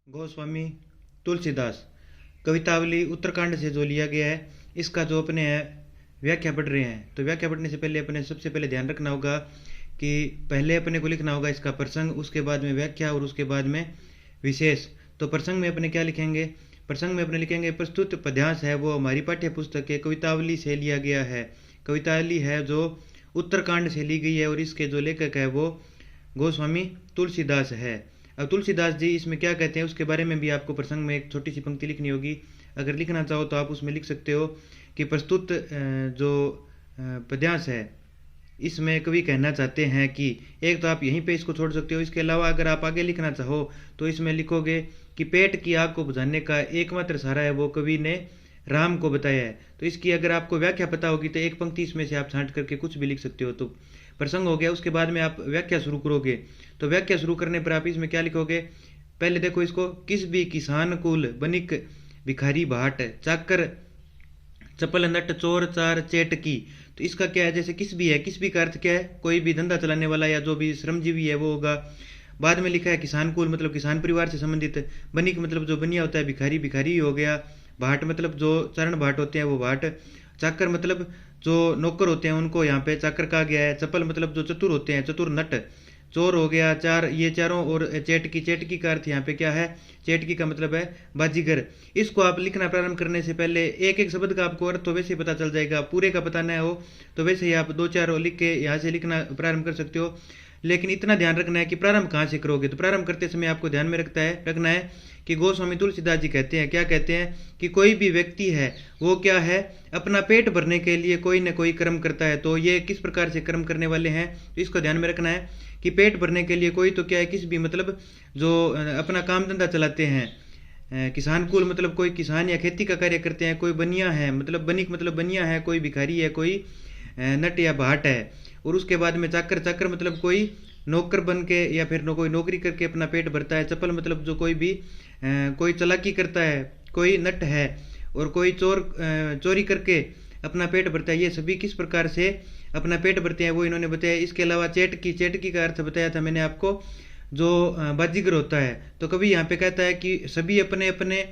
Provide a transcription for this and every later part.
गोस्वामी तुलसीदास कवितावली उत्तरकांड से जो लिया गया है, इसका जो अपने व्याख्या पढ़ रहे हैं तो व्याख्या पढ़ने से पहले अपने सबसे पहले ध्यान रखना होगा कि पहले अपने को लिखना होगा इसका प्रसंग, उसके बाद में व्याख्या और उसके बाद में विशेष। तो प्रसंग में अपने क्या लिखेंगे? प्रसंग में अपने लिखेंगे प्रस्तुत पद्यांश है वो हमारी पाठ्य पुस्तक के कवितावली से लिया गया है। कवितावली है जो उत्तरकांड से ली गई है और इसके जो लेखक है वो गोस्वामी तुलसीदास है। अब तुलसीदास जी इसमें क्या कहते हैं उसके बारे में भी आपको प्रसंग में एक छोटी सी पंक्ति लिखनी होगी। अगर लिखना चाहो तो आप उसमें लिख सकते हो कि प्रस्तुत जो पद्यांश है इसमें कवि कहना चाहते हैं कि एक तो आप यहीं पे इसको छोड़ सकते हो। इसके अलावा अगर आप आगे लिखना चाहो तो इसमें लिखोगे कि पेट की आग को बुझाने का एकमात्र सहारा है वो कवि ने राम को बताया है। तो इसकी अगर आपको व्याख्या पता होगी तो एक पंक्ति इसमें से आप छांट करके कुछ भी लिख सकते हो। तो प्रसंग हो गया, उसके बाद में आप व्याख्या शुरू करोगे। तो व्याख्या शुरू करने पर आप इसमें क्या लिखोगे? पहले देखो इसको, किस भी किसान कुल बनिक भिखारी भाट चाकर चपल नट चोर चार चेटकी। तो इसका क्या है? जैसे किस भी है, किस भी का अर्थ क्या है? कोई भी धंधा चलाने वाला या जो भी श्रमजीवी है वो होगा। बाद में लिखा है किसान कुल मतलब किसान परिवार से संबंधित, बनिक मतलब जो बनिया होता है, भिखारी भिखारी ही हो गया, भाट मतलब जो चरण भाट होते हैं वो भाट, चाकर मतलब जो नौकर होते हैं उनको यहाँ पे चाकर कहा गया है, चपल मतलब जो चतुर होते हैं चतुर नट, चोर हो गया चार, ये चारों, और चेटकी, चेटकी का अर्थ यहाँ पे क्या है? चेटकी का मतलब है बाजीगर। इसको आप लिखना प्रारंभ करने से पहले एक एक शब्द का आपको अर्थ तो वैसे ही पता चल जाएगा, पूरे का पता ना हो तो वैसे ही आप दो चार लिख के यहाँ से लिखना प्रारंभ कर सकते हो। लेकिन इतना ध्यान रखना है कि प्रारंभ कहाँ से करोगे। तो प्रारंभ करते समय आपको ध्यान में रखना है कि गोस्वामी तुलसीदास जी कहते हैं, क्या कहते हैं कि कोई भी व्यक्ति है वो क्या है, अपना पेट भरने के लिए कोई न कोई कर्म करता है। तो ये किस प्रकार से कर्म करने वाले हैं तो इसको ध्यान में रखना है कि पेट भरने के लिए कोई तो क्या है, किस भी मतलब जो अपना काम धंधा चलाते हैं। किसान कुल मतलब कोई किसान या खेती का कार्य करते हैं, कोई बनिया है मतलब बनिक मतलब बनिया है, कोई भिखारी है, कोई नट या भाट है। और उसके बाद में चाकर, चाकर मतलब कोई नौकर बन के या फिर कोई नौकरी करके अपना पेट भरता है। चपल मतलब जो कोई भी कोई चालाकी करता है, कोई नट है, और कोई चोरी करके अपना पेट भरता है। ये सभी किस प्रकार से अपना पेट भरते हैं वो इन्होंने बताया। इसके अलावा चेटकी, चेटकी का अर्थ बताया था मैंने आपको, जो बाजीगर होता है। तो कभी यहाँ पे कहता है कि सभी अपने अपने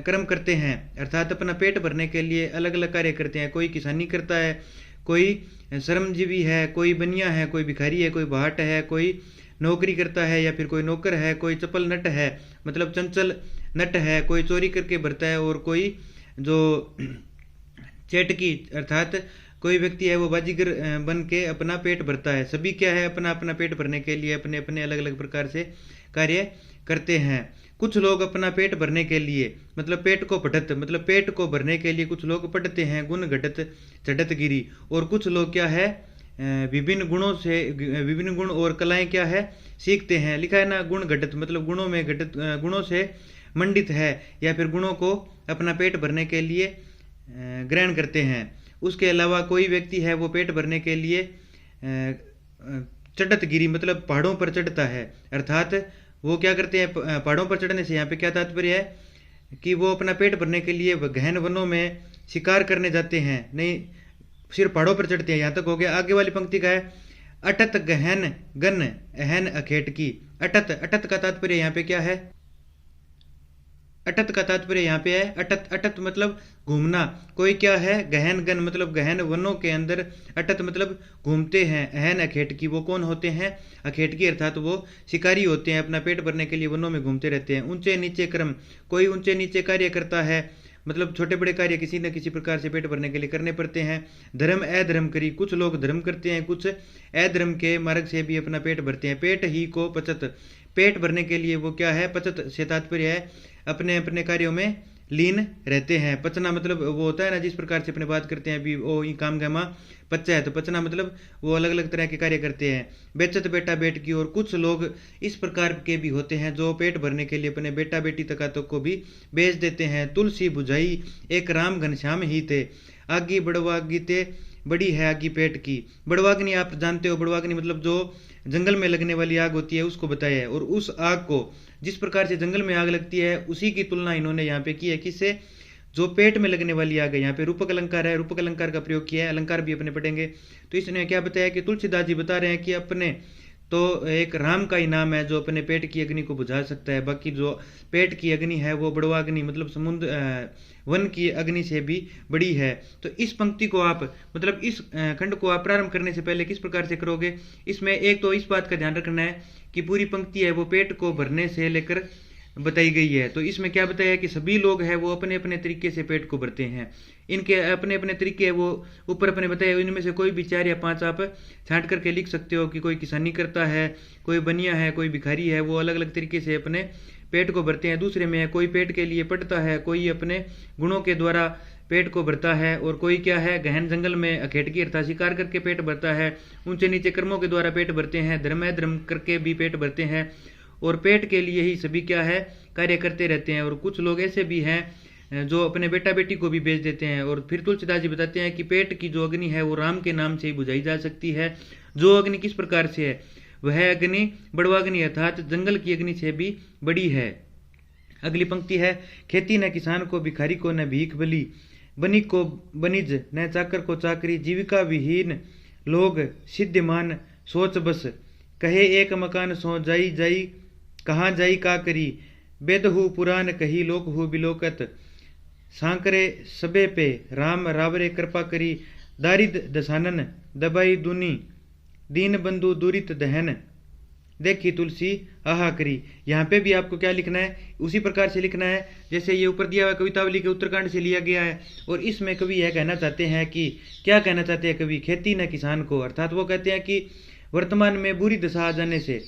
कर्म करते हैं, अर्थात अपना पेट भरने के लिए अलग अलग कार्य करते हैं। कोई किसानी करता है, कोई श्रमजीवी है, कोई बनिया है, कोई भिखारी है, कोई भाट है, कोई नौकरी करता है या फिर कोई नौकर है, कोई चपल नट है मतलब चंचल नट है, कोई चोरी करके भरता है, और कोई जो चेटकी अर्थात कोई व्यक्ति है वो बाजीगर बन के अपना पेट भरता है। सभी क्या है, अपना अपना पेट भरने के लिए अपने अपने अलग अलग प्रकार से कार्य करते हैं। कुछ लोग अपना पेट भरने के लिए मतलब पेट को पढ़त मतलब पेट को भरने के लिए कुछ लोग पढ़ते हैं गुण घटत चढ़त गिरी, और कुछ लोग क्या है विभिन्न गुणों से विभिन्न गुण और कलाएं क्या है सीखते हैं। लिखा है ना, गुण घटत मतलब गुणों में घटत, गुणों से मंडित है या फिर गुणों को अपना पेट भरने के लिए ग्रहण करते हैं। उसके अलावा कोई व्यक्ति है वो पेट भरने के लिए चढ़त गिरी मतलब पहाड़ों पर चढ़ता है, अर्थात वो क्या करते हैं पहाड़ों पर चढ़ने से यहाँ पे क्या तात्पर्य है कि वो अपना पेट भरने के लिए गहन वनों में शिकार करने जाते हैं, नहीं सिर्फ पहाड़ों पर चढ़ते हैं। यहाँ तक हो गया। आगे वाली पंक्ति का है अटत गहन गन अहन अखेट की। अटत, अटत का तात्पर्य यहाँ पे क्या है? अटत का तात्पर्य यहाँ पे है अटत, अटत मतलब घूमना। कोई क्या है गहन गन मतलब गहन वनों के अंदर, अटत मतलब घूमते हैं, अहन अखेटकी वो कौन होते हैं? अखेटकी अर्थात वो शिकारी होते हैं, अपना पेट भरने के लिए वनों में घूमते रहते हैं। ऊंचे नीचे क्रम, कोई ऊंचे नीचे कार्य करता है मतलब छोटे बड़े कार्य किसी न किसी प्रकार से पेट भरने के लिए करने पड़ते हैं। धर्म अधर्म करी, कुछ लोग धर्म करते हैं, कुछ अधर्म के मार्ग से भी अपना पेट भरते हैं। पेट ही को पचत, पेट भरने के लिए वो क्या है? पचत से तात्पर्य है अपने अपने कार्यों में लीन रहते हैं। पचना मतलब वो होता है ना, जिस प्रकार से अपने बात करते हैं अभी ओ ई काम गमा पच्चा है, तो पचना मतलब वो अलग अलग तरह के कार्य करते हैं। बेचत बेटा बेट की, और कुछ लोग इस प्रकार के भी होते हैं जो पेट भरने के लिए अपने बेटा बेटी तक को भी बेच देते हैं। तुलसी बुझाई एक राम घनश्याम ही थे, आगी बड़वागी ते बड़ी है आगी पेट की। बड़वाग्नि आप जानते हो, बड़वाग्नि मतलब जो जंगल में लगने वाली आग होती है उसको बताया है। और उस आग को जिस प्रकार से जंगल में आग लगती है उसी की तुलना इन्होंने यहाँ पे की है किससे? जो पेट में लगने वाली आग है। यहाँ पे रूपक अलंकार है, रूपक अलंकार का प्रयोग किया है, अलंकार भी अपने पढ़ेंगे। तो इसने क्या बताया कि तुलसीदास जी बता रहे हैं कि अपने तो एक राम का ही नाम है जो अपने पेट की अग्नि को बुझा सकता है। बाकी जो पेट की अग्नि है वो बड़वाग्नि मतलब समुद्र वन की अग्नि से भी बड़ी है। तो इस पंक्ति को आप मतलब इस खंड को आप प्रारंभ करने से पहले किस प्रकार से करोगे, इसमें एक तो इस बात का ध्यान रखना है कि पूरी पंक्ति है वो पेट को भरने से लेकर बताई गई है। तो इसमें क्या बताया है कि सभी लोग हैं वो अपने अपने तरीके से पेट को भरते हैं, इनके अपने अपने तरीके हैं वो ऊपर अपने बताए, इनमें से कोई भी 4 या 5 आप छांट करके लिख सकते हो कि कोई किसानी करता है, कोई बनिया है, कोई भिखारी है, वो अलग अलग तरीके से अपने पेट को भरते हैं। दूसरे में है कोई पेट के लिए पढ़ता है, कोई अपने गुणों के द्वारा पेट को भरता है, और कोई क्या है गहन जंगल में अखेटकी अर्थात शिकार करके पेट भरता है, ऊंचे नीचे कर्मों के द्वारा पेट भरते हैं, धर्म धर्म करके भी पेट भरते हैं, और पेट के लिए ही सभी क्या है कार्य करते रहते हैं। और कुछ लोग ऐसे भी हैं जो अपने बेटा बेटी को भी बेच देते हैं। और फिर तुलसीदास जी बताते हैं कि पेट की जो अग्नि है वो राम के नाम से ही बुझाई जा सकती है। जो अग्नि किस प्रकार से है, वह अग्नि बड़वाग्नि अर्थात जंगल की अग्नि से भी बड़ी है। अगली पंक्ति है, खेती न किसान को भिखारी को न भीख बली, बनिक को बनिज न चाकर को चाकरी, जीविका विहीन लोग सिद्धिमान सोच बस, कहे एक मकान सो जाई जाई कहाँ जाई का करी, बेदहु पुराण कही लोक हु बिलोकत, सांकरे सबे पे राम रावरे कृपा करी, दारिद दसानन दबाई दुनी, दीन बंधु दूरित दहन, देखी तुलसी आहा करी। यहाँ पे भी आपको क्या लिखना है, उसी प्रकार से लिखना है जैसे ये ऊपर दिया हुआ कवितावली के उत्तरकांड से लिया गया है। और इसमें कवि यह कहना चाहते हैं कि क्या कहना चाहते हैं कवि, खेती न किसान को, अर्थात वो कहते हैं कि वर्तमान में बुरी दशा आ जाने से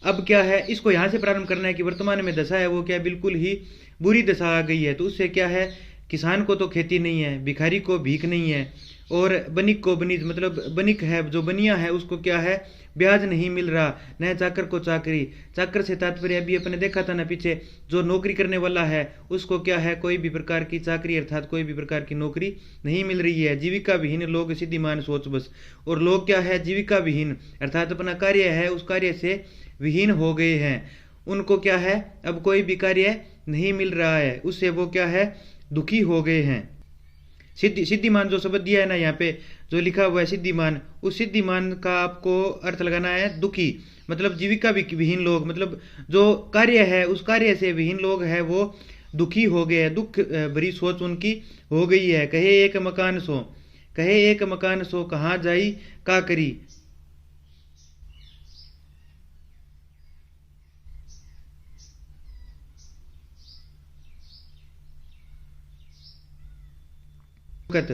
अब क्या है, इसको यहाँ से प्रारंभ करना है कि वर्तमान में दशा है वो क्या बिल्कुल ही बुरी दशा आ गई है। तो उससे क्या है, किसान को तो खेती नहीं है, भिखारी को भीख नहीं है, और बनिक को बनिज मतलब बनिक है जो बनिया है उसको क्या है ब्याज नहीं मिल रहा, न चाकर को चाकरी, चाकर से तात्पर्य अभी अपने देखा था ना पीछे, जो नौकरी करने वाला है उसको क्या है कोई भी प्रकार की चाकरी अर्थात कोई भी प्रकार की नौकरी नहीं मिल रही है। जीविका विहीन लोग सिद्धिमान सोच बस, और लोग क्या है जीविका विहीन अर्थात अपना कार्य है उस कार्य से विहीन हो गए हैं, उनको क्या है अब कोई भी कार्य नहीं मिल रहा है, उससे वो क्या है दुखी हो गए हैं। सिद्धिमान जो शब्द दिया है ना यहाँ पे जो लिखा हुआ है सिद्धिमान, उस सिद्धिमान का आपको अर्थ लगाना है दुखी, मतलब जीविका विहीन लोग, मतलब जो कार्य है उस कार्य से विहीन लोग है वो दुखी हो गए हैं, दुख भरी सोच उनकी हो गई है। कहे एक मकान सो, कहे एक मकान सो कहाँ जाई का करी, कत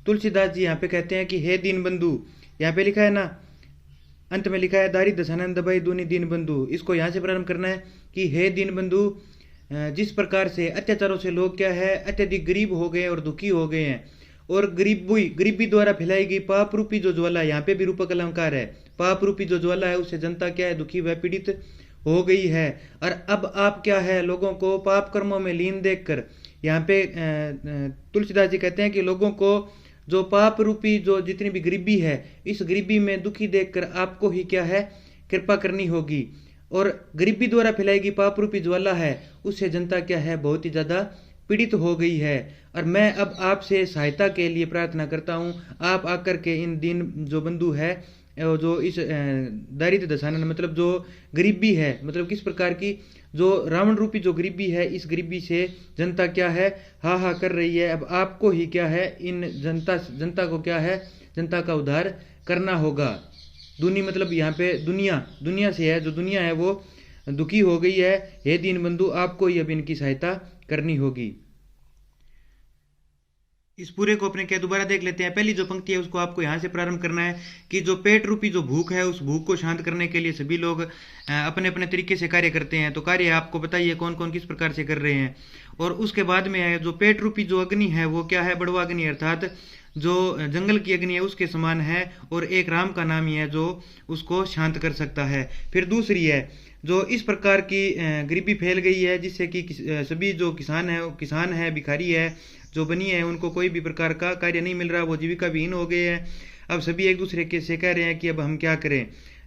तुलसीदास जी यहाँ पे कहते हैं कि हे दीन बंधु, यहाँ पे लिखा है ना अंत में लिखा है दारी दशानंद भाई दूनी दीन बंधु, इसको यहाँ से प्रारंभ करना है कि हे दीन बंधु, जिस प्रकार से अत्याचारों से लोग क्या है अत्यधिक गरीब हो गए और दुखी हो गए हैं, और गरीबी द्वारा फैलाई गई पाप रूपी जो ज्वाला, यहाँ पे भी रूपक अलंकार है, पाप रूपी जो ज्वाला है उससे जनता क्या है दुखी व पीड़ित हो गई है। और अब आप क्या है, लोगों को पाप कर्मों में लीन देखकर, यहाँ पे तुलसीदास जी कहते हैं कि लोगों को जो पाप रूपी जो जितनी भी गरीबी है, इस गरीबी में दुखी देखकर आपको ही क्या है, कृपा करनी होगी। और गरीबी द्वारा फैलाएगी पाप रूपी ज्वाला है, उससे जनता क्या है, बहुत ही ज़्यादा पीड़ित हो गई है। और मैं अब आपसे सहायता के लिए प्रार्थना करता हूँ, आप आकर के इन दीन जो बंधु है, जो इस दारिद्र दशानन मतलब जो गरीबी है, मतलब किस प्रकार की जो रावण रूपी जो गरीबी है, इस गरीबी से जनता क्या है, हा हा कर रही है। अब आपको ही क्या है, इन जनता को क्या है, जनता का उद्धार करना होगा। दुनी मतलब यहाँ पे दुनिया से है, जो दुनिया है वो दुखी हो गई है। हे दीन बंधु, आपको ही अब इनकी सहायता करनी होगी। इस पूरे को अपने क्या दोबारा देख लेते हैं। पहली जो पंक्ति है उसको आपको यहाँ से प्रारंभ करना है कि जो पेट रूपी जो भूख है, उस भूख को शांत करने के लिए सभी लोग अपने अपने तरीके से कार्य करते हैं। तो कार्य आपको बताइए कौन कौन किस प्रकार से कर रहे हैं। और उसके बाद में है जो पेट रूपी जो अग्नि है, वो क्या है, बड़वा अग्नि अर्थात जो जंगल की अग्नि है उसके समान है, और एक राम का नाम ही है जो उसको शांत कर सकता है। फिर दूसरी है जो इस प्रकार की गरीबी फैल गई है, जिससे कि सभी जो किसान है, भिखारी है, जो बनी है, उनको कोई भी प्रकार का कार्य नहीं मिल रहा, वो जीविका विहीन हो गए हैं। अब सभी एक दूसरे के से कह रहे हैं कि अब हम क्या करें।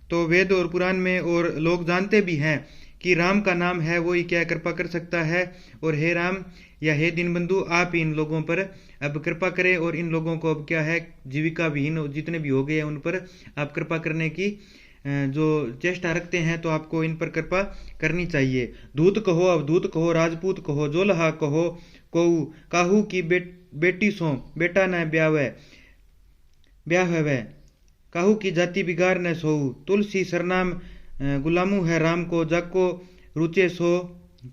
तो वेद और पुराण में और लोग जानते भी हैं कि राम का नाम है वो ही क्या कृपा कर सकता है। और हे राम या हे दीनबंधु, आप इन लोगों पर अब कृपा करें, और इन लोगों को अब क्या है, जीविका विहीन जितने भी हो गए हैं उन पर आप कृपा करने की जो चेष्टा रखते हैं, तो आपको इन पर कृपा करनी चाहिए। दूत कहो, अवधूत कहो, राजपूत कहो, जोलहा कहो, कोऊ काहू की बेटी सो बेटा न ब्याह काहू की जाति बिगाड़ न सोऊ। तुलसी सरनाम गुलामू है राम को, जाको रुचे सो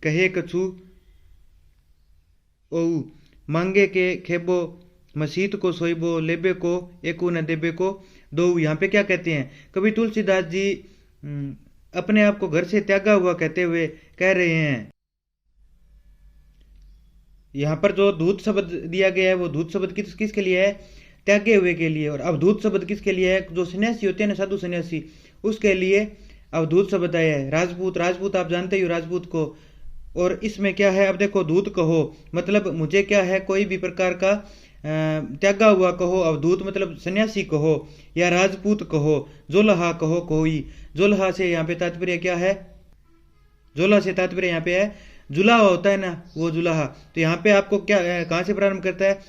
कहे कछु ओऊ। मांगे के खेबो मसीत को सोइबो, लेबे को एकू न देबे को दो। यहाँ पे क्या कहते हैं, कभी तुलसीदास जी अपने आप को घर से त्यागा हुआ कहते हुए कह रहे हैं। यहाँ पर जो धूत शब्द दिया गया है, वो धूत शब्द किसके लिए है, त्यागे हुए के लिए। और अवधूत शब्द किसके लिए है, जो सन्यासी होते हैं ना, साधु सन्यासी, उसके लिए अवधूत शब्द आया है। राजपूत आप जानते ही हो राजपूत को। और इसमें क्या है, अब देखो, दूत कहो मतलब मुझे क्या है, कोई भी प्रकार का त्यागा हुआ कहो, अवधूत मतलब सन्यासी कहो, या राजपूत कहो, जोलहा कहो कोई। जोलहा से यहाँ पे तात्पर्य क्या है, जोला से तात्पर्य यहाँ पे है जुलाहा होता है ना, वो जुलाहा। तो यहाँ पे आपको क्या कहाँ से प्रारंभ करता है,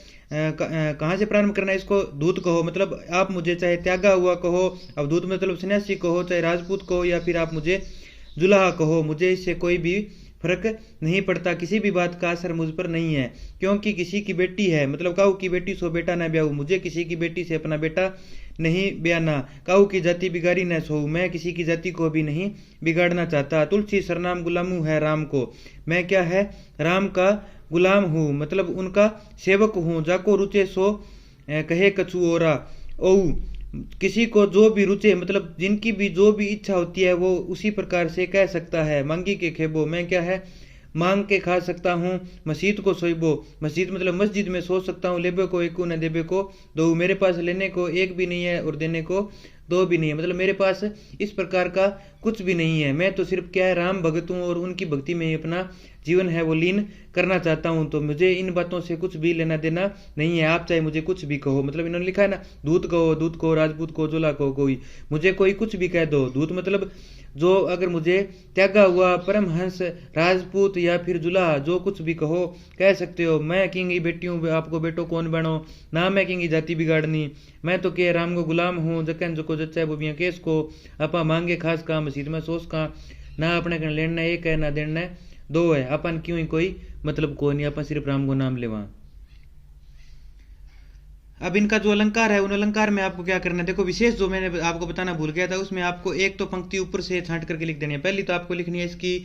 कहाँ से प्रारंभ करना है इसको, दूत कहो मतलब आप मुझे चाहे त्यागा हुआ कहो, अवधूत मतलब सन्यासी कहो, चाहे राजपूत कहो, या फिर आप मुझे जुलाहा कहो, मुझे इससे कोई भी फर्क नहीं पड़ता, किसी भी बात का असर मुझ पर नहीं है। क्योंकि किसी की बेटी है, मतलब काऊ की बेटी सो बेटा ना ब्याहू, मुझे किसी की बेटी से अपना बेटा नहीं ब्याना। काऊ की जाति बिगाड़ी न सोऊ, मैं किसी की जाति को भी नहीं बिगाड़ना चाहता। तुलसी सरनाम गुलामू है राम को, मैं क्या है, राम का गुलाम हूँ, मतलब उनका सेवक हूँ। जाको रुचे सो कहे कछु ओरा ओऊ, किसी को जो भी रुचे मतलब जिनकी भी जो भी इच्छा होती है वो उसी प्रकार से कह सकता है। मांगी के खेबो, मैं क्या है, मांग के खा सकता हूँ। मस्जिद को सोइबो, मस्जिद मतलब मस्जिद में सो सकता हूँ। लेबे को एक न देबे को दो, मेरे पास लेने को एक भी नहीं है और देने को दो भी नहीं है, मतलब मेरे पास इस प्रकार का कुछ भी नहीं है। मैं तो सिर्फ क्या है, राम भगत हूँ और उनकी भक्ति में ही अपना जीवन है वो लीन करना चाहता हूँ। तो मुझे इन बातों से कुछ भी लेना देना नहीं है, आप चाहे मुझे कुछ भी कहो। मतलब इन्होंने लिखा है ना, दूत कहो, राजपूत कहो, जोला कहो, कोई मुझे कोई कुछ भी कह दो। दूत मतलब जो अगर मुझे त्यागा हुआ, परमहंस, राजपूत या फिर जुला, जो कुछ भी कहो कह सकते हो। मैं किंगी बेटी हूँ, आपको बेटो कौन बनो ना, मैं किंगी जाति बिगाड़नी। मैं तो के राम को गुलाम हूँ, जकन जो को जच्चा बोबियाँ केस को आपा मांगे खास का, मसीद में सोच का ना, अपने कन लेना एक है ना देना दो है, अपन क्यों ही कोई मतलब को नहीं, अपन सिर्फ राम को नाम लेवा। अब इनका जो अलंकार है, उन अलंकार में आपको क्या करना है, देखो विशेष जो मैंने आपको बताना भूल गया था, उसमें आपको एक तो पंक्ति ऊपर से छांट करके लिख देनी है। पहली तो आपको लिखनी है इसकी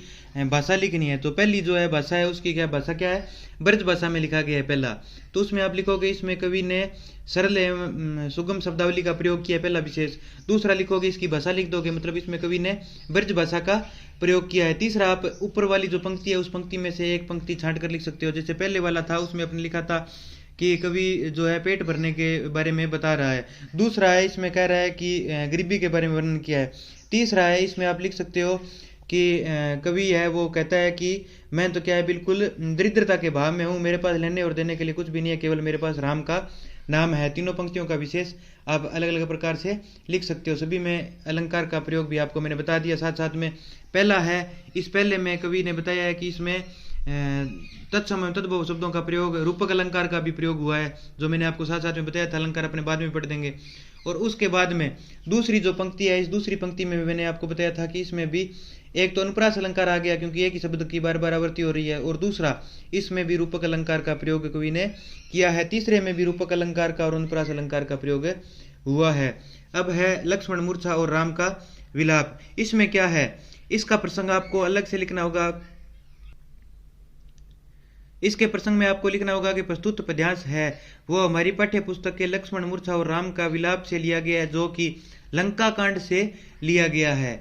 भाषा लिखनी है। तो पहली जो है भाषा है, उसकी क्या भाषा क्या है, ब्रज भाषा में लिखा गया है पहला। तो उसमें आप लिखोगे, इसमें कवि ने सरल एवं सुगम शब्दावली का प्रयोग किया है, पहला विशेष। दूसरा लिखोगे, इसकी भाषा लिख दोगे, मतलब इसमें कवि ने ब्रज भाषा का प्रयोग किया है। तीसरा, आप ऊपर वाली जो पंक्ति है उस पंक्ति में से एक पंक्ति छांट कर लिख सकते हो। जैसे पहले वाला था उसमें आपने लिखा था कि कवि जो है पेट भरने के बारे में बता रहा है। दूसरा है, इसमें कह रहा है कि गरीबी के बारे में वर्णन किया है। तीसरा है, इसमें आप लिख सकते हो कि कवि है वो कहता है कि मैं तो क्या है बिल्कुल दरिद्रता के भाव में हूँ, मेरे पास लेने और देने के लिए कुछ भी नहीं है, केवल मेरे पास राम का नाम है। तीनों पंक्तियों का विशेष आप अलग अलग प्रकार से लिख सकते हो। सभी में अलंकार का प्रयोग भी आपको मैंने बता दिया। साथ साथ में पहला है, इस पहले में कवि ने बताया है कि इसमें तत्समय तद्भव शब्दों का प्रयोग, रूपक अलंकार का भी प्रयोग हुआ है, जो मैंने आपको साथ साथ में बताया था। अलंकार अपने बाद में पढ़ देंगे। और उसके बाद में दूसरी जो पंक्ति है, इस दूसरी पंक्ति में भी मैंने आपको बताया था कि इसमें भी एक तो अनुप्रास अलंकार आ गया, क्योंकि एक ही शब्द की बार बार आवृत्ति हो रही है, और दूसरा इसमें भी रूपक अलंकार का प्रयोग कवि ने किया है। तीसरे में भी रूपक अलंकार का और अनुप्रास अलंकार का प्रयोग हुआ है। अब है लक्ष्मण मूर्छा और राम का विलाप। इसमें क्या है, इसका प्रसंग आपको अलग से लिखना होगा। इसके प्रसंग में आपको लिखना होगा कि प्रस्तुत पद्यांश है वो हमारी पाठ्य पुस्तक के लक्ष्मण मूर्छा और राम का विलाप से लिया गया है, जो कि लंका कांड से लिया गया है।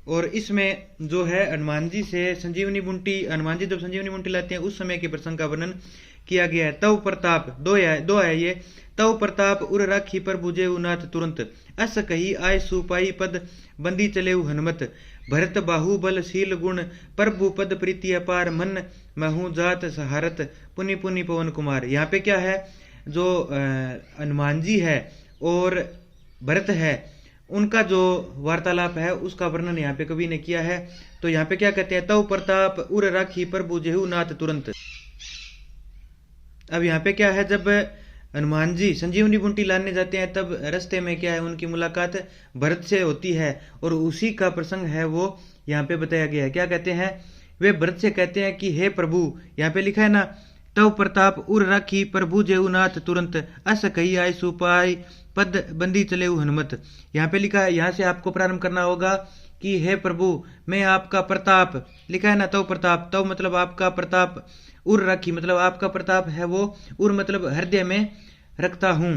और इसमें जो है हनुमान जी से संजीवनी बूंटी, हनुमान जी जब संजीवनी बूंटी लाते हैं उस समय के प्रसंग का वर्णन किया गया है। तव प्रताप दो है ये। तव प्रताप उर राखी पर बुझे नाथ तुरंत, अस कही आय सुपाई पद बंदी चले हनुमत, भरत बाहुबल गुण प्रभु पद प्रीति अपार, मन महू जात सहारत पुनि पुनि पवन कुमार। यहाँ पे क्या है, जो हनुमान जी है और भरत है, उनका जो वार्तालाप है उसका वर्णन यहाँ पे कवि ने किया है। तो यहाँ पे क्या कहते हैं, तव प्रताप उर राखी पर बुझेहु नाथ तुरंत। अब यहाँ पे क्या है, जब हनुमान जी संजीवनी बूंटी लाने जाते हैं तब रास्ते में क्या है, उनकी मुलाकात भरत से होती है, और उसी का प्रसंग है वो यहाँ पे बताया गया है। क्या कहते हैं, वे भरत से कहते हैं कि हे प्रभु, यहाँ पे लिखा है ना, तव प्रताप उर राखी प्रभु जेउनाथ तुरंत, अस कही आय सुपाई पद बंदी चले हनुमत। यहाँ पे लिखा है, यहाँ से आपको प्रारंभ करना होगा कि हे प्रभु, मैं आपका प्रताप, लिखा है ना तव प्रताप, तव मतलब आपका प्रताप, उर राखी मतलब आपका प्रताप है वो, उर मतलब हृदय में रखता हूं।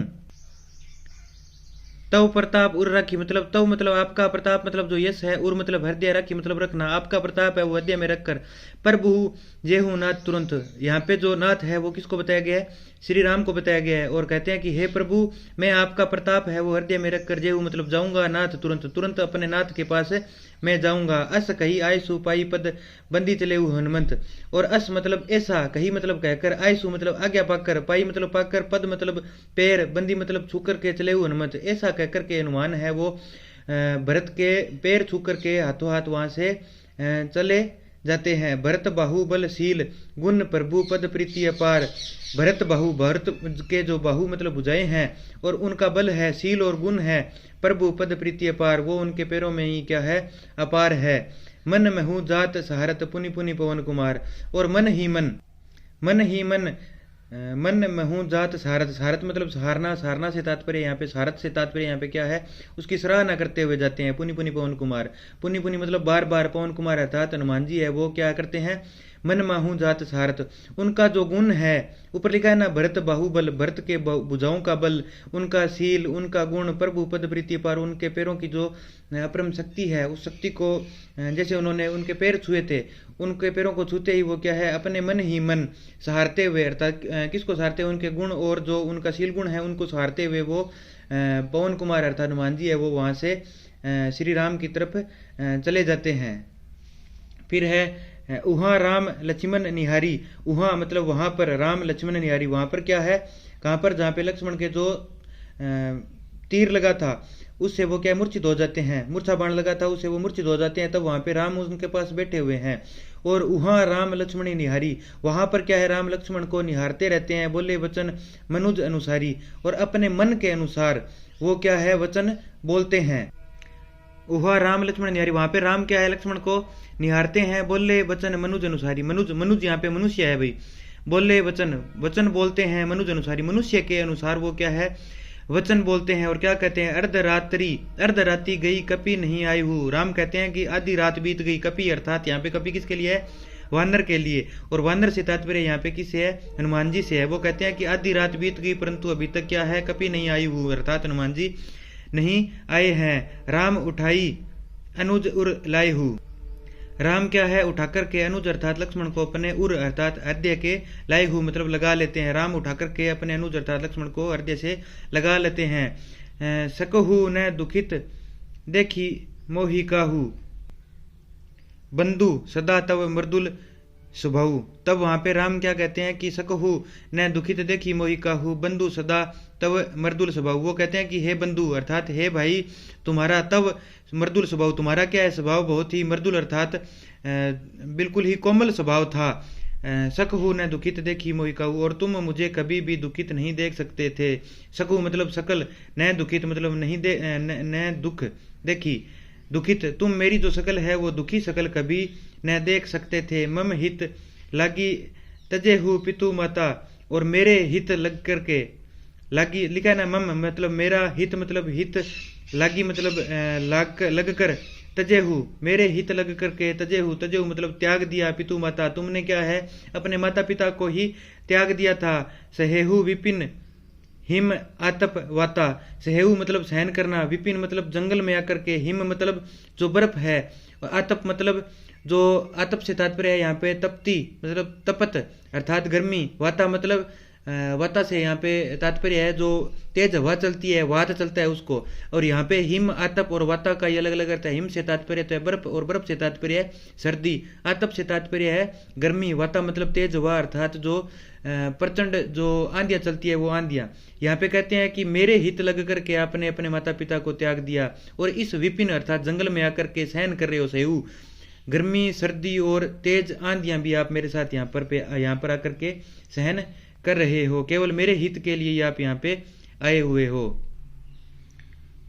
तव प्रताप उर राखी मतलब तव मतलब आपका प्रताप मतलब जो यश है, उर मतलब हृदय, राखी मतलब रखना, आपका प्रताप है वो हृदय में रखकर, प्रभु जेहू नाथ तुरंत। यहाँ पे जो नाथ है वो किसको बताया गया है, श्री राम को बताया गया है। और कहते हैं कि हे प्रभु, मैं आपका प्रताप है वो हृदय में रखकर जेहू मतलब जाऊंगा, नाथ तुरंत, तुरंत अपने नाथ के पास मैं जाऊंगा। अस कही आय सुपाई पद बंदी चले हनुमंत, और अस मतलब ऐसा, कही मतलब कहकर, आयसु मतलब आज्ञा पाकर, पाई मतलब पाकर, पद मतलब पैर, बंदी मतलब छूकर के चले हनुमंत, ऐसा कहकर के हनुमान है वो भरत के पैर छूकर के हाथों हाथ वहां से चले जाते हैं। भरत बाहुबलशील गुण प्रभु पद प्रीति अपार। भरत बाहु, भरत के जो बाहु मतलब भुजाएं हैं, और उनका बल है, शील और गुण है, प्रभु पद प्रीति अपार, वो उनके पैरों में ही क्या है, अपार है। मन महू जात सहारत पुनि पुनि पवन कुमार, और मन ही मन, मन ही मन, मन महू जात सहारत, सहारत मतलब सहारना, सहारना से तात्पर्य यहाँ पे, सहारत से तात्पर्य यहाँ पे क्या है, उसकी सराहना करते हुए जाते हैं। पुनि पुनि पवन कुमार, पुनि पुनि मतलब बार बार, पवन कुमार अर्थात हनुमान जी है वो क्या करते हैं, मन माहू जात सहारत, उनका जो गुण है, ऊपर लिखा है ना भरत बाहुबल, भरत के भुजाओं का बल, उनका शील, उनका गुण, प्रभु पद प्रीति पार, उनके पैरों की जो अपरम शक्ति है, उस शक्ति को जैसे उन्होंने उनके पैर छुए थे, उनके पैरों को छूते ही वो क्या है, अपने मन ही मन सहारते हुए, अर्थात किसको सहारते हुए, उनके गुण और जो उनका शील गुण है उनको सहारते हुए वो पवन कुमार अर्थात हनुमान जी है वो वहाँ से श्री राम की तरफ चले जाते हैं। फिर है उहाँ राम लक्ष्मण निहारी, उहाँ मतलब वहाँ पर, राम लक्ष्मण निहारी, वहाँ पर क्या है, कहाँ पर, जहाँ पे लक्ष्मण के जो तीर लगा था उससे वो क्या मूर्छित हो जाते हैं, मूर्छा बाण लगा था उससे वो मूर्छित हो जाते हैं, तब वहाँ पे राम उनके पास बैठे हुए हैं। और उहाँ राम लक्ष्मण निहारी, वहाँ पर क्या है, राम लक्ष्मण को निहारते रहते हैं, बोले वचन मनुज अनुसारी, और अपने मन के अनुसार वो क्या है, वचन बोलते हैं। उहाँ राम लक्ष्मण निहारी, वहाँ पे राम क्या है, लक्ष्मण को निहारते हैं, बोले वचन मनुज अनुसारी, मनुज, मनुज यहाँ पे मनुष्य है भाई, बोले वचन, वचन बोलते हैं मनुज अनुसारी, मनुष्य के अनुसार वो क्या है, वचन बोलते हैं। और क्या कहते हैं, अर्धरात्रि, अर्धरात्रि गई कपि नहीं आई हूँ, राम कहते हैं कि आधी रात बीत गई, कपि अर्थात यहाँ पे कपि किसके लिए है, वानर के लिए, और वानर से तात्पर्य यहाँ पे किससे है, हनुमान जी से है। वो कहते हैं कि आधी रात बीत गई परंतु अभी तक क्या है, कपि नहीं आई हूँ, अर्थात हनुमान जी नहीं आए हैं। राम उठाई अनुज उर लाए हूँ, राम क्या है, उठा करके अनुज अर्थात लक्ष्मण को अपने उर अर्थात हृदय के लाए हूँ मतलब लगा लेते हैं, राम उठा करके अपने अनुज अर्थात लक्ष्मण को हृदय से लगा लेते हैं। सकहु न दुखित देखी मोहि काहू, बंधु सदा तव मृदुल स्वभाव। तब वहां पे राम क्या कहते हैं कि सकहु न दुखित देखी मोहि काहू बंधु सदा तव मृदुल स्वभाव। वो कहते हैं कि हे बंधु अर्थात हे भाई तुम्हारा तव मृदुल स्वभाव, तुम्हारा क्या है स्वभाव बहुत ही मृदुल अर्थात बिल्कुल ही कोमल स्वभाव था। सकहु न दुखित देखी मोहि काहू, और तुम मुझे कभी भी दुखित नहीं देख सकते थे। सकहु मतलब सकल, न दुखित मतलब नहीं न दुख देखी दुखित, तुम मेरी जो शकल है वो दुखी शकल कभी न देख सकते थे। मम हित लागी तजे हु पितु माता, और मेरे हित लग करके, लागी लिखा है ना, मम मतलब मेरा, हित मतलब हित, लागी मतलब लग कर, तजेहु मेरे हित लग करके, तजेहु तजेहु मतलब त्याग दिया, पितु माता तुमने क्या है अपने माता पिता को ही त्याग दिया था। सहेहु विपिन हिम आतप वाता, सहेहु मतलब सहन करना, विपिन मतलब जंगल में आकर के, हिम मतलब जो बर्फ है, और आतप मतलब जो आतप से तात्पर्य है यहाँ पे तपती मतलब तपत अर्थात गर्मी, वाता मतलब वाता से यहाँ पे तात्पर्य है जो तेज हवा चलती है, वात चलता है उसको। और यहाँ पे हिम आतप और वाता का ये अलग अलग अर्थ है। हिम से तात्पर्य तो है बर्फ, और बर्फ से तात्पर्य है सर्दी, आतप से तात्पर्य है गर्मी, वाता मतलब तेज हवा अर्थात जो प्रचंड जो आंधियां चलती है वो आंधियां। यहाँ पे कहते हैं कि मेरे हित लग करके आपने अपने माता पिता को त्याग दिया, और इस विपिन अर्थात जंगल में आकर के सहन कर रहे हो सहेहु, गर्मी सर्दी और तेज आंधियां भी आप मेरे साथ यहाँ पर आकर के सहन कर रहे हो, केवल मेरे हित के लिए आप यहाँ पे आए हुए हो।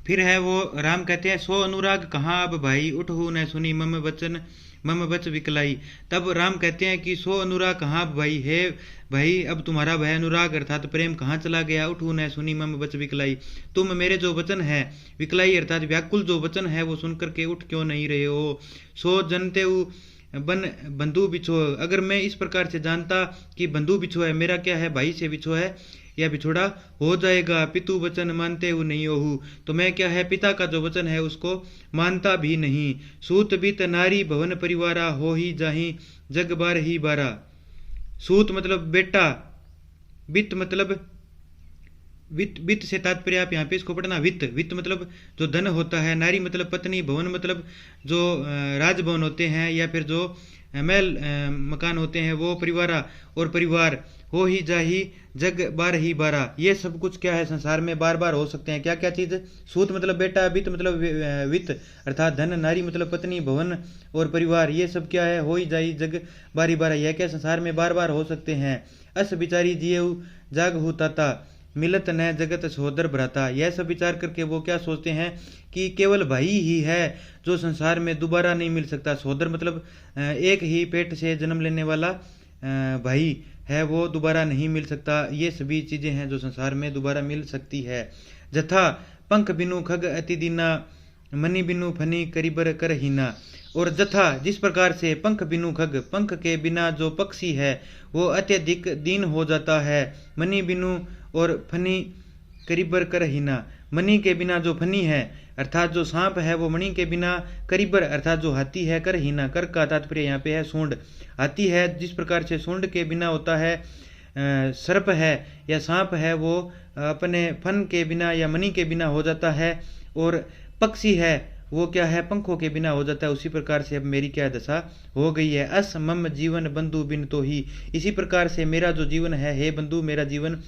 फिर है वो राम कहते हैं सो अनुराग कहाँ अब भाई, उठहु न सुनी मम वचन मम बच विकलाई। तब राम कहते हैं कि सो अनुराग कहाँ अब भाई, है भाई अब तुम्हारा वह अनुराग अर्थात प्रेम कहाँ चला गया, उठहु न सुनी मम बच विकलाई, तुम मेरे जो वचन है, विकलाई अर्थात व्याकुल जो वचन है वो सुन करके उठ क्यों नहीं रहे हो। सो जनते बन बंधु बिछो, अगर मैं इस प्रकार से जानता कि बंधु बिछो है, मेरा क्या है भाई से बिछो है या बिछोड़ा हो जाएगा, पितु वचन मानते हु नहीं हो, तो मैं क्या है पिता का जो वचन है उसको मानता भी नहीं। सूत बित नारी भवन परिवारा, हो ही जाही जग बार ही बारा। सूत मतलब बेटा, बित मतलब वित्त, वित्त से तात्पर्य आप यहाँ पे इसको पढ़ना वित्त, वित्त मतलब जो धन होता है, नारी मतलब पत्नी, भवन मतलब जो राजभवन होते हैं या फिर जो महल मकान होते हैं वो, परिवारा और परिवार, हो ही जाही जग बार ही बारा, ये सब कुछ क्या है संसार में बार बार हो सकते हैं। क्या क्या चीज, सूत मतलब बेटा, वित्त मतलब वित्त अर्थात धन, नारी मतलब पत्नी, भवन और परिवार, ये सब क्या है हो ही जाही जग बारी बारा, यह क्या संसार में बार बार हो सकते हैं। अस बिचारी जिये जाग हु ताता, मिलत न जगत सहोदर भ्राता, यह सब विचार करके वो क्या सोचते हैं कि केवल भाई ही है जो संसार में दोबारा नहीं मिल सकता। सहोदर मतलब एक ही पेट से जन्म लेने वाला भाई है वो दोबारा नहीं मिल सकता। ये सभी चीजें हैं जो संसार में दोबारा मिल सकती है। जथा पंख बिनु खग अति दीना, मनी बिनु फनी करीबर कर हीना, और जथा जिस प्रकार से पंख बिनु खग, पंख के बिना जो पक्षी है वो अत्यधिक दीन हो जाता है, मनी बिनु और फनी करीबर कर हीना, मणि के बिना जो फनी है अर्थात जो सांप है वो मणि के बिना, करीबर अर्थात जो हाथी है, कर हीना, कर का तात्पर्य यहाँ पे है सूंड, हाथी है जिस प्रकार से सूंड के बिना होता है, सर्प है या सांप है वो अपने फन के बिना या मणि के बिना हो जाता है, और पक्षी है वो क्या है पंखों के बिना हो जाता है। उसी प्रकार से अब मेरी क्या दशा हो गई है। अस मम जीवन बंधु बिन तो ही, इसी प्रकार से मेरा जो जीवन है हे बंधु मेरा जीवन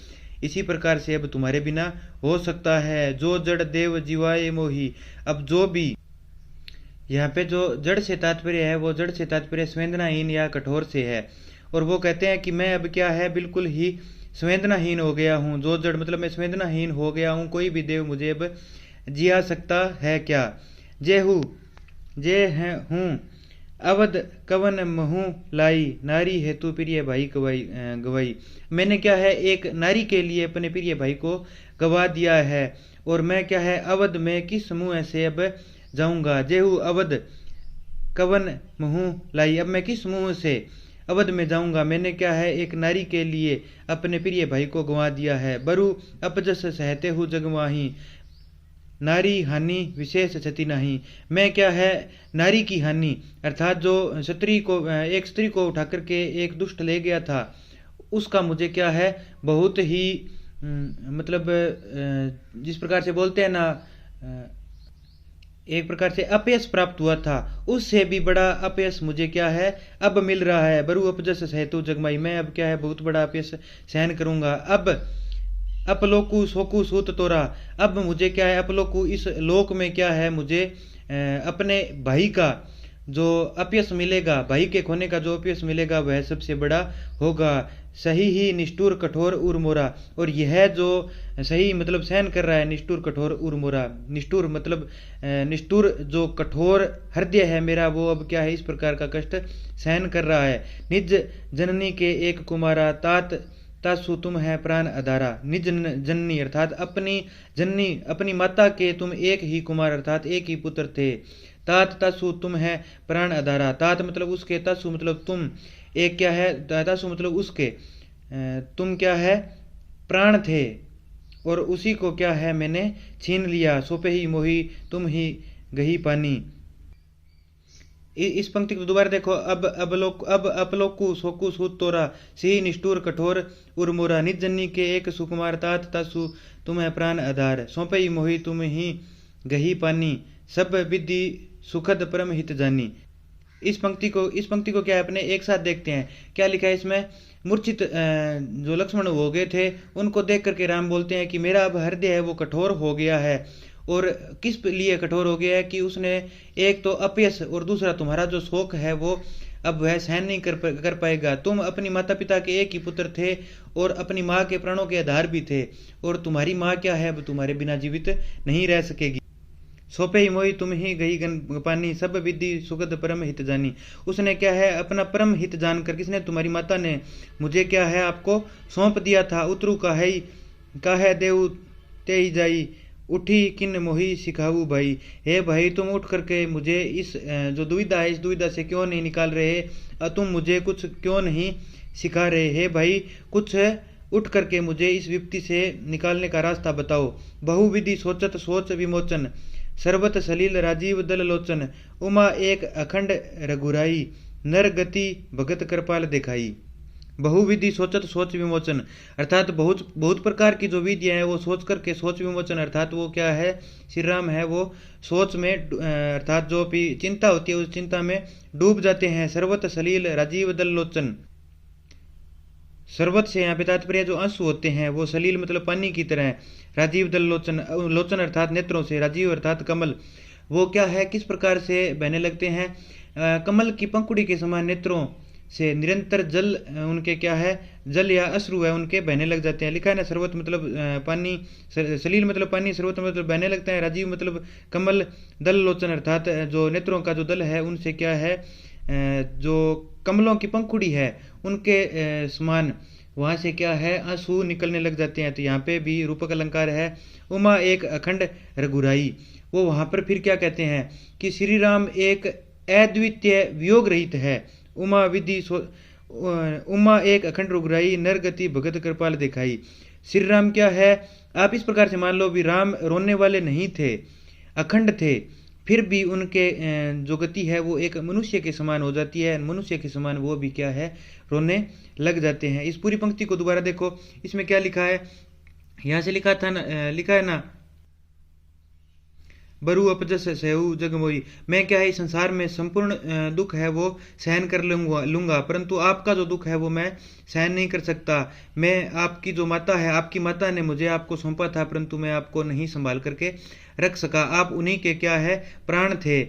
इसी प्रकार से अब तुम्हारे बिना हो सकता है। जो जड़ देव जीवाए मोही, अब जो भी यहाँ पे जो जड़ से तात्पर्य है वो जड़ से तात्पर्य संवेदनाहीन या कठोर से है, और वो कहते हैं कि मैं अब क्या है बिल्कुल ही संवेदनाहीन हो गया हूँ। जो जड़ मतलब मैं संवेदनाहीन हो गया हूँ, कोई भी देव मुझे अब जिया सकता है क्या। जे हूँ जे है हूँ अवध कवन महू लाई, नारी हेतु प्रिय भाई गवाई, मैंने क्या है एक नारी के लिए अपने प्रिय भाई को गवा दिया है, और मैं क्या है अवध में किस मुँह से अब जाऊंगा। जेहू अवध कवन महू लाई, अब मैं किस मुँह से अवध में जाऊंगा, मैंने क्या है एक नारी के लिए अपने प्रिय भाई को गवा दिया है। बरु अपजस सहते हूँ जगवाही, नारी हानि विशेष क्षति नहीं, मैं क्या है नारी की हानि अर्थात जो स्त्री को एक स्त्री को उठा करके एक दुष्ट ले गया था उसका मुझे क्या है बहुत ही मतलब जिस प्रकार से बोलते हैं ना एक प्रकार से अपयश प्राप्त हुआ था, उससे भी बड़ा अपयश मुझे क्या है अब मिल रहा है। बरु अपजस सहतु जगमाई, मैं अब क्या है बहुत बड़ा अपयश सहन करूंगा। अब अपलोकु सोकु सूत तोरा, अब मुझे क्या है अपलोकु इस लोक में क्या है मुझे अपने भाई का जो अपयश मिलेगा, भाई के खोने का जो अपयश मिलेगा वह सबसे बड़ा होगा। सही ही निष्ठुर कठोर उर्मोरा, और यह जो सही मतलब सहन कर रहा है, निष्ठुर कठोर उर्मोरा, निष्ठुर मतलब निष्ठुर जो कठोर हृदय है मेरा, वो अब क्या है इस प्रकार का कष्ट सहन कर रहा है। निज जननी के एक कुमारा तात तासु तुम है प्राण अधारा, निज जननी अर्थात अपनी जननी अपनी माता के तुम एक ही कुमार अर्थात एक ही पुत्र थे। तात तासु तुम है प्राण अधारा, तात मतलब उसके, तासु मतलब तुम, एक क्या है तासु मतलब उसके, तुम क्या है प्राण थे और उसी को क्या है मैंने छीन लिया। सोपे ही मोही तुम ही गही पानी। इस पंक्ति को दोबारा देखो। अब अपलोकु सोकु सूत तोरा, सी निष्ठुर कठोर उर्मोरा, निज जन्नी के एक सुकुमार तात तासु तुम है प्राण आधार, सौंपे ही मोही तुम ही गही पानी, सब विधि सुखद परम हित जानी। इस पंक्ति को क्या है अपने एक साथ देखते हैं। क्या लिखा है इसमें, मूर्छित जो लक्ष्मण हो गए थे उनको देख करके राम बोलते हैं कि मेरा अब हृदय है वो कठोर हो गया है। और किस लिए कठोर हो गया है कि उसने एक तो अपयश और दूसरा तुम्हारा जो शोक है वो अब वह सहन नहीं कर पाएगा। तुम अपनी माता पिता के एक ही पुत्र थे और अपनी माँ के प्राणों के आधार भी थे, और तुम्हारी माँ क्या है अब तुम्हारे बिना जीवित नहीं रह सकेगी। सोपे ही मोही तुम ही गई गन पानी, सब विधि सुगध परम हित जानी। उसने क्या है अपना परम हित जानकर, किसने, तुम्हारी माता ने मुझे क्या है आपको सौंप दिया था। उतरू का है देव ते ही जाई, उठी किन मोही सिखाऊ भाई। हे भाई तुम उठ करके मुझे इस जो दुविधा है इस दुविधा से क्यों नहीं निकाल रहे, तुम मुझे कुछ क्यों नहीं सिखा रहे। हे भाई कुछ उठ करके मुझे इस विपत्ति से निकालने का रास्ता बताओ। बहुविधि सोचत सोच विमोचन, सर्वत सलील राजीव दल लोचन, उमा एक अखंड रघुराई, नर गति भगत कृपाल दिखाई। बहुविधि सोचत सोच विमोचन अर्थात बहुत बहुत प्रकार की जो विधियां है वो सोच करके, सोच विमोचन अर्थात वो क्या है श्री राम है वो सोच में अर्थात जो भी चिंता होती है उस चिंता में डूब जाते हैं। सर्वत सलील राजीव दल लोचन, सर्वत से यहाँ पे तात्पर्य जो आंसू होते हैं वो सलील मतलब पानी की तरह है। राजीव दल लोचन, लोचन अर्थात नेत्रों से, राजीव अर्थात कमल, वो क्या है किस प्रकार से बहने लगते हैं, कमल की पंखुड़ी के समान नेत्रों से निरंतर जल उनके क्या है जल या अश्रु है उनके बहने लग जाते हैं। लिखा है ना, सर्वत मतलब पानी, सलील मतलब पानी, सर्वत मतलब बहने लगता है, राजीव मतलब कमल, दल लोचन अर्थात जो नेत्रों का जो दल है उनसे क्या है जो कमलों की पंखुड़ी है उनके समान वहाँ से क्या है आंसू निकलने लग जाते हैं। तो यहाँ पे भी रूपक अलंकार है उमा एक अखंड रघुराई। वो वहाँ पर फिर क्या कहते हैं कि श्री राम एक अद्वितीय वियोग रहित है। उमा विधि उमा एक अखंड रघुराई, नर गति भगत कृपाल दिखाई। श्री राम क्या है, आप इस प्रकार से मान लो भी राम रोने वाले नहीं थे, अखंड थे, फिर भी उनके जो गति है वो एक मनुष्य के समान हो जाती है, मनुष्य के समान वो भी क्या है रोने लग जाते हैं। इस पूरी पंक्ति को दोबारा देखो, इसमें क्या लिखा है, यहाँ से लिखा था ना, लिखा है ना, बरु अपजस सहु जग मोई, मैं क्या है इस संसार में संपूर्ण दुख है वो सहन कर लूंगा, परंतु आपका जो दुख है वो मैं सहन नहीं कर सकता। मैं आपकी जो माता है, आपकी माता ने मुझे आपको सौंपा था परंतु मैं आपको नहीं संभाल करके रख सका। आप उन्हीं के क्या है प्राण थे,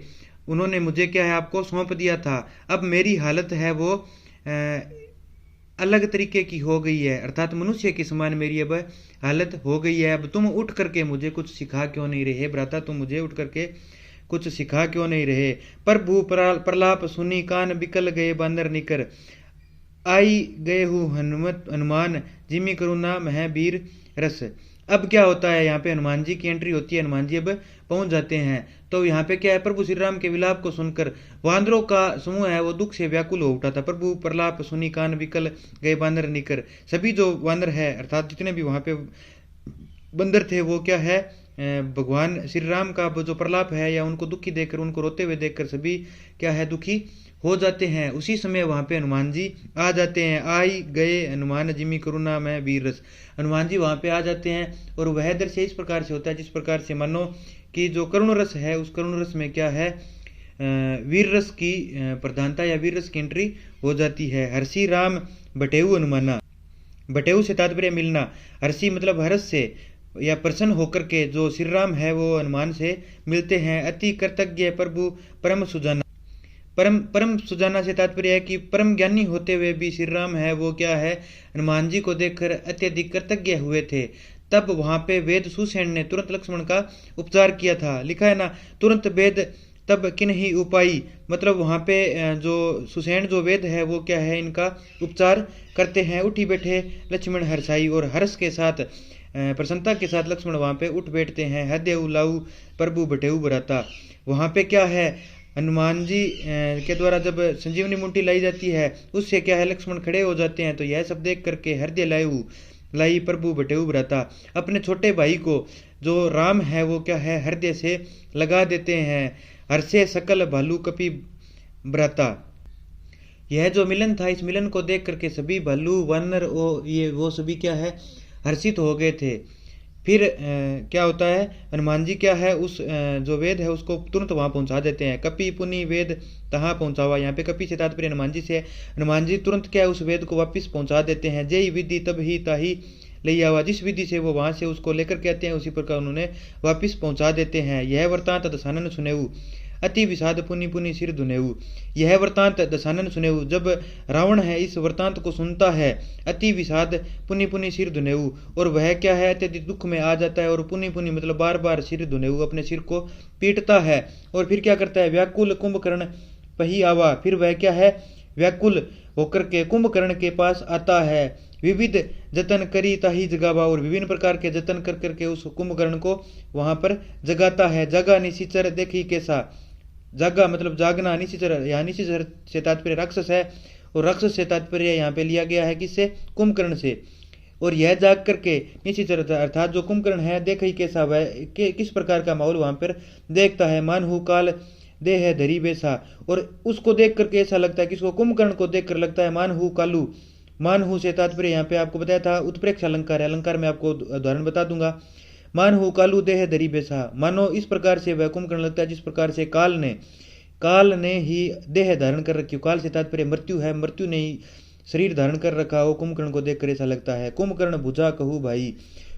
उन्होंने मुझे क्या है आपको सौंप दिया था। अब मेरी हालत है वो अलग तरीके की हो गई है, अर्थात मनुष्य के समान मेरी अब हालत हो गई है। अब तुम उठ करके मुझे कुछ सिखा क्यों नहीं रहे भ्राता, तुम मुझे उठ करके कुछ सिखा क्यों नहीं रहे। प्रभु प्रलाप सुनी कान बिकल गए बांदर निकर, आई गए हूँ हनुमान जिमी करुणा मह वीर रस। अब क्या होता है, यहाँ पे हनुमान जी की एंट्री होती है, हनुमान जी अब पहुंच जाते हैं। तो यहाँ पे क्या है, प्रभु श्री राम के विलाप को सुनकर वानरों का समूह है वो दुख से व्याकुल हो उठा था। प्रभु प्रलाप सुनी कान विकल गए बांदर निकर, सभी जो वानर है अर्थात जितने भी वहाँ पे बंदर थे वो क्या है भगवान श्री राम का जो प्रलाप है या उनको दुखी देखकर, उनको रोते हुए देखकर सभी क्या है दुखी हो जाते हैं। उसी समय वहाँ पे हनुमान जी आ जाते हैं। आई गए हनुमान जिमी करुणा में वीर रस। हनुमान जी वहाँ पे आ जाते हैं और वह दृश्य इस प्रकार से होता है जिस प्रकार से मानो कि जो करुण रस है उस करुण रस में क्या है, वीर रस की प्रधानता या वीर रस की एंट्री हो जाती है। हर्षि राम बटेऊ हनुमाना। बटेऊ से तात्पर्य मिलना। हर्षि मतलब हर्ष से या प्रसन्न होकर के जो श्री राम है वो हनुमान से मिलते हैं। अति कृतज्ञ प्रभु परम सुजाना। परम परम सुजाना से तात्पर्य है कि परम ज्ञानी होते हुए भी श्री राम है वो क्या है, हनुमान जी को देखकर अत्यधिक कृतज्ञ हुए थे। तब वहां पे वेद सुसेन ने तुरंत लक्ष्मण का उपचार किया था। लिखा है ना, तुरंत वेद तब किन्हीं उपाई, मतलब वहां पे जो सुसेन जो वेद है वो क्या है, इनका उपचार करते हैं। उठी बैठे लक्ष्मण हर्षाई, और हर्ष के साथ प्रसन्नता के साथ लक्ष्मण वहां पे उठ बैठते हैं। हृदय उलाऊ प्रभु बटेऊ बराता। वहां पे क्या है, हनुमान जी के द्वारा जब संजीवनी मुंटी लाई जाती है उससे क्या है, लक्ष्मण खड़े हो जाते हैं। तो यह सब देख करके हृदय लायु लाई प्रभु बटेऊ भ्राता, अपने छोटे भाई को जो राम है वो क्या है, हृदय से लगा देते हैं। हर्षे सकल भालू कपि भ्राता। यह जो मिलन था, इस मिलन को देख करके सभी भालू वानर वो सभी क्या है, हर्षित हो गए थे। फिर क्या होता है, हनुमान जी क्या है उस जो वेद है उसको तुरंत वहां पहुंचा देते हैं। कपि पुनि वेद तहाँ पहुंचावा। यहाँ पे कपि से तात्पर्य हनुमान जी से। हनुमान जी तुरंत क्या है उस वेद को वापस पहुंचा देते हैं। जय विधि तब ही ताही ले आवा। जिस विधि से वो वहां से उसको लेकर के आते हैं उसी प्रकार उन्होंने वापिस पहुंचा देते हैं। यह वृतांत दशानन सुनेऊ अति विषाद पुनि पुनि सिर धुनेऊ। यह वृतांत दशानन सुनेऊ, जब रावण है इस वृतांत को सुनता है, अति विषाद पुनि पुनि सिर धुनेऊ, और वह क्या है अत्यधिक दुख में आ जाता है। और पुनि पुनि मतलब बार बार सिर धुनेऊ, अपने सिर को पीटता है। और फिर क्या करता है, व्याकुल कुंभकर्ण पही आवा। फिर वह क्या है, व्याकुल होकर के कुंभकर्ण के पास आता है। विविध जतन करी ताही जगावा, और विभिन्न प्रकार के जतन कर करके उस कुंभकर्ण को वहां पर जगाता है। जगा निशिचर देखी कैसा। जागा मतलब जागना, निशिचर यहाँ निशिचर से तात्पर्य राक्षस है, और राक्षस से तात्पर्य यहाँ पे लिया गया है किससे, कुंभकर्ण से। और यह जाग करके निशिचर अर्थात जो कुंभकर्ण है, देख ही कैसा वह किस प्रकार का माहौल वहां पर देखता है। मानहु काल देह धरी बेसा, और उसको देख करके ऐसा लगता है, किसको, कुंभकर्ण को देख कर लगता है मानहु कालू। मानहु से तात्पर्य यहाँ पे आपको बताया था उत्प्रेक्ष अलंकार है। अलंकार में आपको उदाहरण बता दूंगा। मानहु कालू देह धरी बेसा, मानो इस प्रकार से वह कुंभकर्ण लगता है जिस प्रकार से काल ने ही देह धारण कर रखी हो। काल से तात्पर्य मृत्यु है, मृत्यु ने ही शरीर धारण कर रखा हो। कुंभकर्ण को देखकर ऐसा लगता है। कुंभकर्ण बुझा कहू भाई।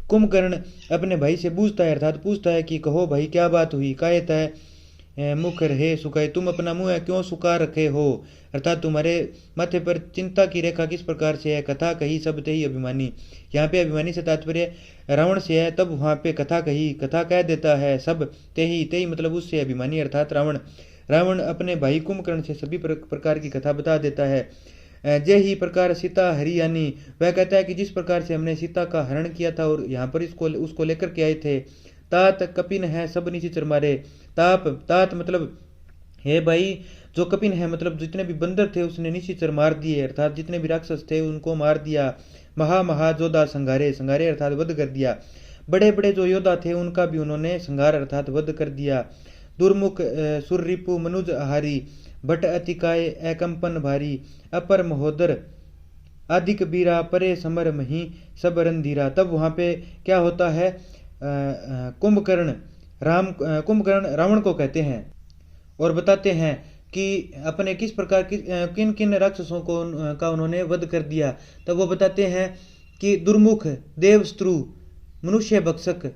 कुंभकर्ण अपने भाई से पूछता है, अर्थात पूछता है कि कहो भाई क्या बात हुई। कायत है मुख रहे सुखाए, तुम अपना मुंह क्यों सुखा रखे हो, अर्थात तुम्हारे माथे पर चिंता की रेखा किस प्रकार से है। कथा कही सब ते ही अभिमानी। यहाँ पे अभिमानी से तात्पर्य रावण से है, तब वहाँ पे कथा कही, कथा कह देता है। सब ते ही मतलब उससे अभिमानी अर्थात रावण। रावण अपने भाई कुंभकर्ण से सभी प्रकार की कथा बता देता है। जय ही प्रकार सीता हरियाणी, वह कहता है कि जिस प्रकार से हमने सीता का हरण किया था और यहाँ पर उसको लेकर के आए थे। तात कपिन है सब निशिचर मारे। तात मतलब हे भाई, जो कपिन है मतलब जितने भी बंदर थे उसने निशिचर मार दिए, अर्थात जितने भी राक्षस थे उनको मार दिया। महा जोधा संघारे, संघारे अर्थात वध कर दिया। बड़े बड़े जो योद्धा थे उनका भी उन्होंने संघार अर्थात वध कर दिया। दुर्मुख सुर रिपु मनुज आहारी, भट अतिकाय एकंपन भारी, अपर महोदर अधिक बीरा परे समर मही सब रंधीरा। तब वहां पे क्या होता है, कुंभकर्ण रावण को कहते हैं और बताते हैं कि अपने किस प्रकार किन किन राक्षसों को का उन्होंने वध कर दिया। तब वो बताते हैं कि दुर्मुख, देवस्त्रु, मनुष्य भक्षक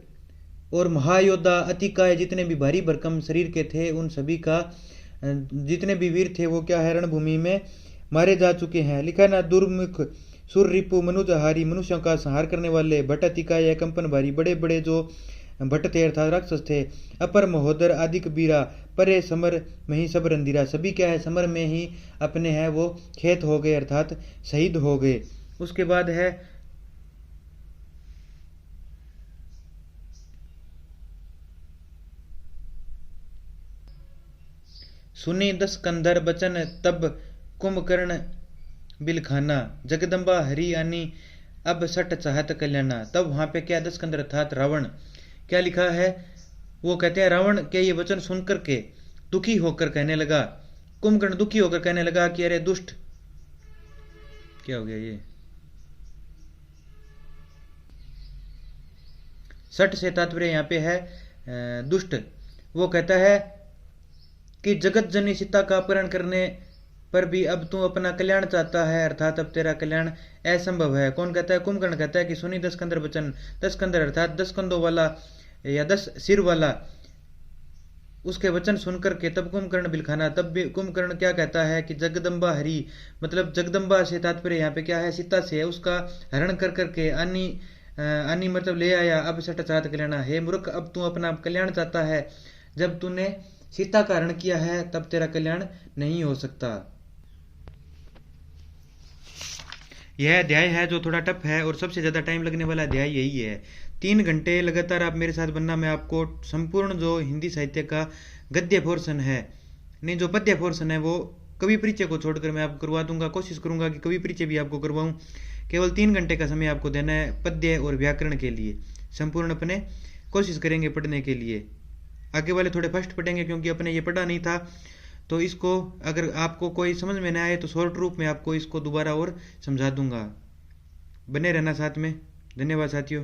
और महायोद्धा अतिकाय, जितने भी भारी भरकम शरीर के थे उन सभी का जितने भी वीर थे वो क्या है, रणभूमि में मारे जा चुके हैं। लिखा ना, दुर्मुख सुर रिपु मनुजहारी, मनुष्यों का संहार करने वाले। भट अतिकाय कंपन भारी, बड़े बड़े जो भट्ट थे अर्थात राक्षस थे। अपर महोदर आदिक बीरा, परे समर में ही सब रंधीरा, सभी क्या है समर में ही अपने है वो खेत हो गए अर्थात शहीद हो गए। उसके बाद है सुनी दस कंधर बचन तब कुंभकर्ण बिलखाना, जगदम्बा हरि आनी अब सट चाहत कल्याणा। तब वहां पे क्या, दस कंधर अर्थात रावण क्या लिखा है, वो कहते हैं रावण के ये वचन सुनकर के दुखी होकर कहने लगा, कुंभकर्ण दुखी होकर कहने लगा कि अरे दुष्ट, क्या हो गया ये, सठ से तात्पर्य यहाँ पे है दुष्ट। वो कहता है कि जगत जननी सीता का अपहरण करने पर भी अब तू अपना कल्याण चाहता है, अर्थात अब तेरा कल्याण असंभव है। कौन कहता है? कुंभकर्ण कहता है कि सुनी 10 कंदर वचन। 10 कंदर अर्थात 10 कंधों वाला या 10 सिर वाला, उसके वचन सुनकर के तब कुंभकर्ण बिलखाना। तब भी कुंभकर्ण क्या कहता है कि जगदम्बा हरि, मतलब जगदम्बा से तात्पर्य यहाँ पे क्या है? सीता से है, उसका हरण कर करके आनी मतलब ले आया। अब सठ चाहत कल्याण, हे मूर्ख, अब तू अपना कल्याण चाहता है, जब तूने सीता का हरण किया है तब तेरा कल्याण नहीं हो सकता। यह अध्याय है जो थोड़ा टफ है और सबसे ज़्यादा टाइम लगने वाला अध्याय यही है। 3 घंटे लगातार आप मेरे साथ बनना, मैं आपको संपूर्ण जो हिंदी साहित्य का गद्य पोर्शन है, नहीं जो पद्य पोर्शन है, वो कवि परिचय को छोड़कर मैं आपको करवा दूंगा। कोशिश करूंगा कि कवि परिचय भी आपको करवाऊं। केवल 3 घंटे का समय आपको देना है पद्य और व्याकरण के लिए। संपूर्ण अपने कोशिश करेंगे पढ़ने के लिए। आगे वाले थोड़े फर्स्ट पढ़ेंगे क्योंकि अपने ये पढ़ा नहीं था, तो इसको अगर आपको कोई समझ में ना आए तो शॉर्ट रूप में आपको इसको दोबारा और समझा दूंगा। बने रहना साथ में। धन्यवाद साथियों।